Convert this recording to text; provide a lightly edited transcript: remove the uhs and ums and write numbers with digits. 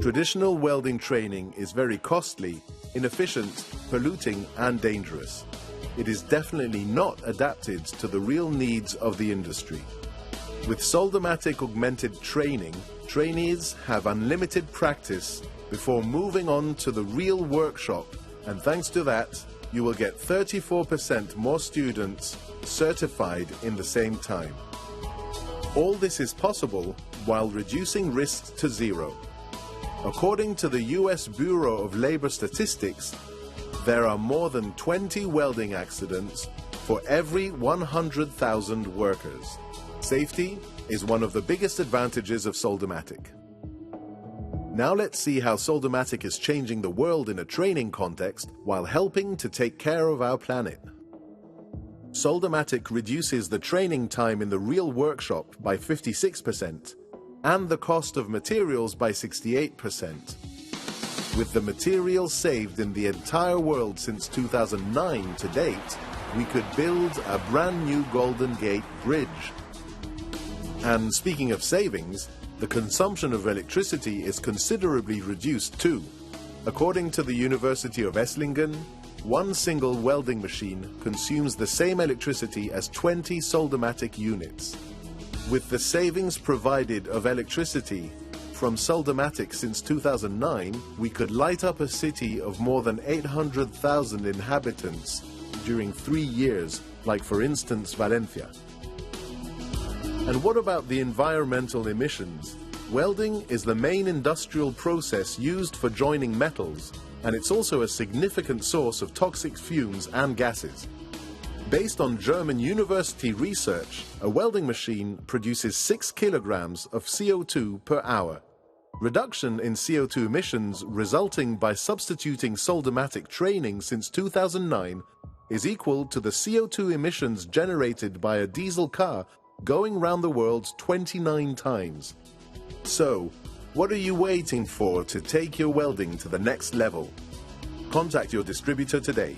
Traditional welding training is very costly, inefficient, polluting, and dangerous. It is definitely not adapted to the real needs of the industry. With Soldamatic Augmented training, trainees have unlimited practice before moving on to the real workshop, and thanks to that, you will get 34% more students certified in the same time. All this is possible while reducing risks to zero. According to the US Bureau of Labor Statistics, there are more than 20 welding accidents for every 100,000 workers. Safety is one of the biggest advantages of Soldamatic. Now let's see how Soldamatic is changing the world in a training context while helping to take care of our planet. Soldamatic reduces the training time in the real workshop by 56% and the cost of materials by 68%. With the materials saved in the entire world since 2009 to date, we could build a brand new Golden Gate Bridge. And speaking of savings, the consumption of electricity is considerably reduced too. According to the University of Esslingen, one single welding machine consumes the same electricity as 20 Soldamatic units. With the savings provided of electricity from Soldamatic since 2009, we could light up a city of more than 800,000 inhabitants during 3 years, like for instance Valencia. And what about the environmental emissions? Welding is the main industrial process used for joining metals, and it's also a significant source of toxic fumes and gases. Based on German university research, a welding machine produces 6 kilograms of CO2 per hour. Reduction in CO2 emissions resulting by substituting Soldamatic training since 2009 is equal to the CO2 emissions generated by a diesel car going round the world 29 times. So, what are you waiting for to take your welding to the next level? Contact your distributor today.